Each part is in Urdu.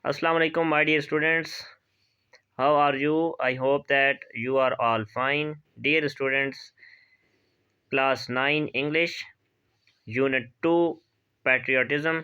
Assalamu alaikum, my dear students. How are you? I hope that you are all fine. Dear students, class 9 English, Unit 2 Patriotism.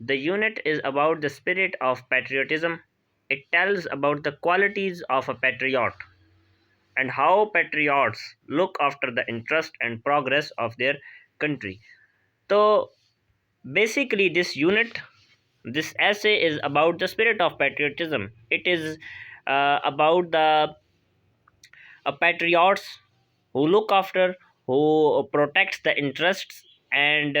The unit is about the spirit of patriotism. It tells about the qualities of a patriot and how patriots look after the interest and progress of their country. So basically this essay is about the spirit of patriotism. It is about the patriots who look after, who protects the interests and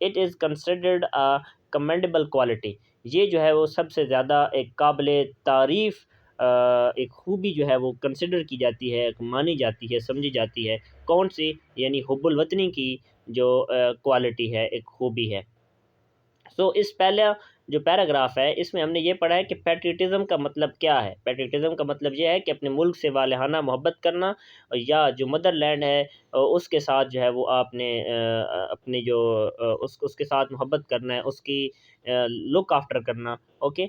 it is considered commendable quality. یہ جو ہے وہ سب سے زیادہ ایک قابل تعریف ایک خوبی جو ہے وہ کنسیڈر کی جاتی ہے، مانی جاتی ہے، سمجھی جاتی ہے. کون سی؟ یعنی حب الوطنی کی جو کوالٹی ہے، ایک خوبی ہے. سو اس پہلا جو پیراگراف ہے اس میں ہم نے یہ پڑھا ہے کہ پیٹریٹزم کا مطلب کیا ہے. پیٹریٹزم کا مطلب یہ ہے کہ اپنے ملک سے والہانہ محبت کرنا، یا جو مدر لینڈ ہے اس کے ساتھ جو ہے وہ آپ نے اپنی جو اس کے ساتھ محبت کرنا ہے، اس کی لک آفٹر کرنا. اوکے.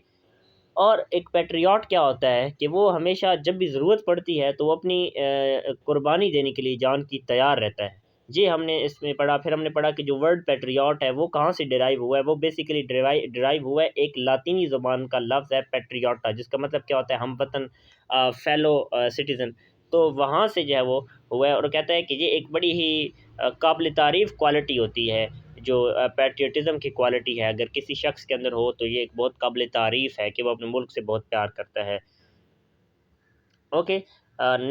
اور ایک پیٹریوٹ کیا ہوتا ہے کہ وہ ہمیشہ جب بھی ضرورت پڑتی ہے تو وہ اپنی قربانی دینے کے لیے جان کی تیار رہتا ہے. یہ ہم نے اس میں پڑھا. پھر ہم نے پڑھا کہ جو ورڈ پیٹریوٹ ہے وہ کہاں سے ڈرائیو ہوا ہے. وہ بیسیکلی ڈرائیو ہوا ہے ایک لاطینی زبان کا لفظ ہے پیٹریوٹا، جس کا مطلب کیا ہوتا ہے؟ ہم وطن، فیلو سٹیزن. تو وہاں سے جو ہے وہ ہوا ہے. اور کہتا ہے کہ یہ ایک بڑی ہی قابل تعریف کوالٹی ہوتی ہے جو پیٹریوٹزم کی کوالٹی ہے. اگر کسی شخص کے اندر ہو تو یہ ایک بہت قابل تعریف ہے کہ وہ اپنے ملک سے بہت پیار کرتا ہے. اوکے.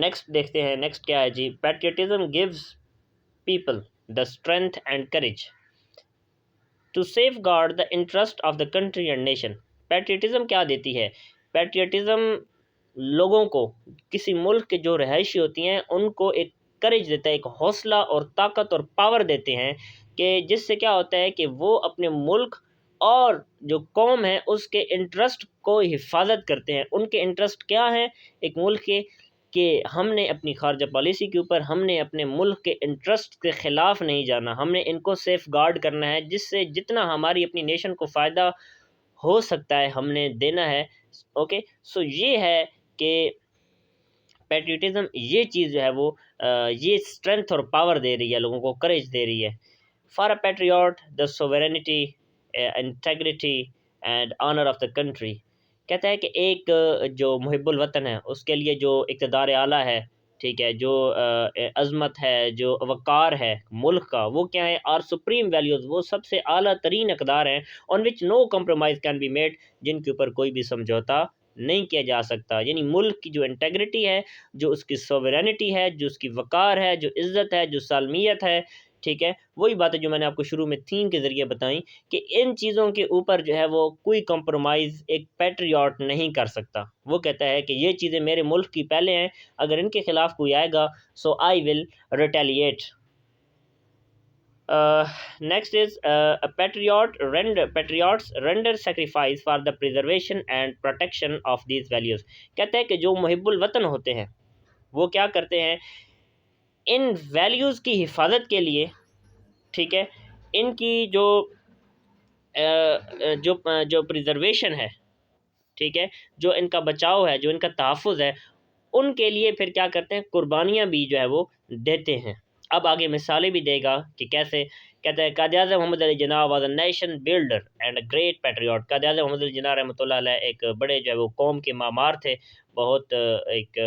نیکسٹ دیکھتے ہیں. نیکسٹ کیا ہے جی؟ Patriotism gives people the strength and courage to safeguard the interest of the country and nation. Patriotism کیا دیتی ہے؟ پیٹریوٹزم لوگوں کو، کسی ملک کے جو رہائشی ہوتی ہیں ان کو ایک کریج دیتا ہے، ایک حوصلہ اور طاقت اور پاور دیتے ہیں کہ جس سے کیا ہوتا ہے کہ وہ اپنے ملک اور جو قوم ہے اس کے انٹرسٹ کو حفاظت کرتے ہیں. ان کے انٹرسٹ کیا ہیں ایک ملک کے؟ کہ ہم نے اپنی خارجہ پالیسی کے اوپر ہم نے اپنے ملک کے انٹرسٹ کے خلاف نہیں جانا، ہم نے ان کو سیف گارڈ کرنا ہے، جس سے جتنا ہماری اپنی نیشن کو فائدہ ہو سکتا ہے ہم نے دینا ہے. اوکے. سو یہ ہے کہ پیٹریوٹزم یہ چیز جو ہے وہ یہ اسٹرینتھ اور پاور دے رہی ہے لوگوں کو، کریج دے رہی ہے. For a Patriot the sovereignty, integrity and honour of the country. کہتا ہے کہ ایک جو محب الوطن ہے اس کے لیے جو اقتدار اعلیٰ ہے، ٹھیک ہے، جو عظمت ہے، جو وقار ہے ملک کا، وہ کیا ہے؟ آر سپریم ویلیوز، وہ سب سے اعلیٰ ترین اقدار ہیں. آن وچ نو کمپرومائز کین بی میڈ، جن کے اوپر کوئی بھی سمجھوتا نہیں کیا جا سکتا. یعنی ملک کی جو انٹیگریٹی ہے، جو اس کی سوورینٹی ہے، جو اس کی وقار ہے، جو عزت ہے، جو سالمیت ہے، ٹھیک ہے، وہی باتیں جو میں نے آپ کو شروع میں تھیم کے ذریعے بتائیں کہ ان چیزوں کے اوپر جو ہے وہ کوئی کمپرومائز ایک پیٹریوٹ نہیں کر سکتا. وہ کہتا ہے کہ یہ چیزیں میرے ملک کی پہلے ہیں، اگر ان کے خلاف کوئی آئے گا so I will retaliate. Next is patriots render sacrifice for the preservation and protection of these values. کہتا ہے کہ جو محب الوطن ہوتے ہیں وہ کیا کرتے ہیں؟ ان ویلیوز کی حفاظت کے لیے، ٹھیک ہے، ان کی جو پریزرویشن ہے، ٹھیک ہے، جو ان کا بچاؤ ہے، جو ان کا تحفظ ہے، ان کے لیے پھر کیا کرتے ہیں؟ قربانیاں بھی جو ہے وہ دیتے ہیں. اب آگے مثالیں بھی دے گا کہ کیسے. کہتا ہے قائد اعظم Muhammad Ali Jinnah was a nation builder and a great patriot. Quaid اعظم محمد علی جناح رحمۃ اللہ علیہ ایک بڑے جو ہے وہ قوم کے معمار تھے، بہت ایک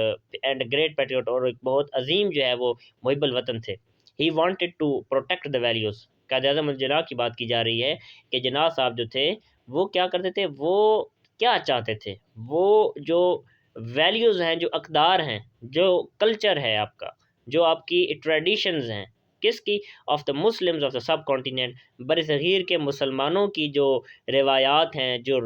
اینڈ گریٹ پیٹریوٹ، اور ایک بہت عظیم جو ہے وہ محب الوطن تھے. He wanted to protect the values. قائد اعظم جناح کی بات کی جا رہی ہے کہ جناح صاحب جو تھے وہ کیا کرتے تھے؟ وہ کیا چاہتے تھے؟ وہ جو ویلیوز ہیں، جو اقدار ہیں، جو کلچر ہے آپ کا، جو آپ کی ٹریڈیشنز ہیں، کس کی؟ Of the Muslims of the sub continent, بر صغیر کے مسلمانوں کی جو روایات ہیں، جو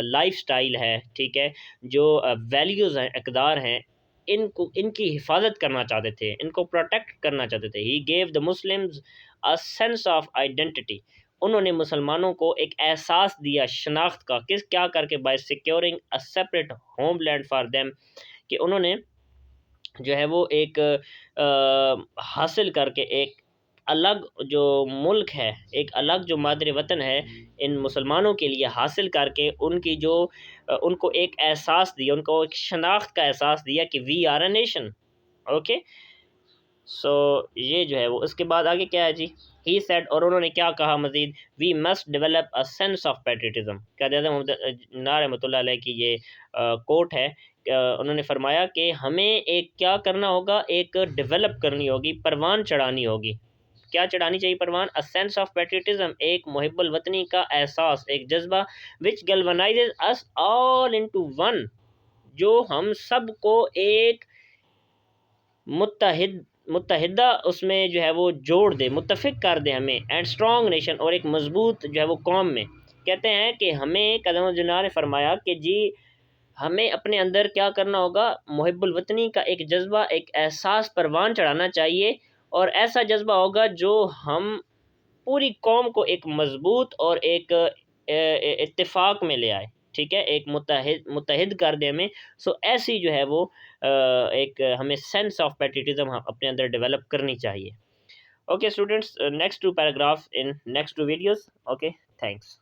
لائف سٹائل ہے، ٹھیک ہے، جو ویلیوز ہیں، اقدار ہیں، ان کی حفاظت کرنا چاہتے تھے، ان کو پروٹیکٹ کرنا چاہتے تھے. He gave the Muslims a sense of identity. انہوں نے مسلمانوں کو ایک احساس دیا شناخت کا، کیا کر کے؟ By securing a separate homeland for them, کہ انہوں نے جو ہے وہ ایک حاصل کر کے ایک الگ جو ملک ہے، ایک الگ جو مادر وطن ہے ان مسلمانوں کے لیے حاصل کر کے ان کو ایک احساس دیا، ان کو ایک شناخت کا احساس دیا کہ we are a nation. Okay. So یہ جو ہے وہ اس کے بعد آگے کیا ہے جی؟ ہی سیڈ، اور انہوں نے کیا کہا مزید؟ We must develop a sense of patriotism. قائد اعظم محمد جناح رحمۃ اللہ علیہ کی یہ کوٹ ہے. انہوں نے فرمایا کہ ہمیں ایک کیا کرنا ہوگا؟ ایک ڈیولپ کرنی ہوگی، پروان چڑھانی ہوگی. کیا چڑھانی چاہیے پروان؟ اے سینس آف پیٹریٹزم، ایک محب الوطنی کا احساس، ایک جذبہ، وچ گلونائزز اس آل انٹو ون، جو ہم سب کو ایک متحد متحدہ اس میں جو ہے وہ جوڑ دے، متفق کر دے ہمیں، اینڈ اسٹرانگ نیشن، اور ایک مضبوط جو ہے وہ قوم میں. کہتے ہیں کہ ہمیں قدم جناح نے فرمایا کہ جی ہمیں اپنے اندر کیا کرنا ہوگا، محب الوطنی کا ایک جذبہ، ایک احساس پروان چڑھانا چاہیے، اور ایسا جذبہ ہوگا جو ہم پوری قوم کو ایک مضبوط اور ایک اتفاق میں لے آئے. ٹھیک ہے، ایک متحد کر دے ہمیں. سو ایسی جو ہے وہ ایک ہمیں سینس آف پیٹریٹزم اپنے اندر ڈیولپ کرنی چاہیے. Okay students, next two paragraph in next two videos. Okay, thanks.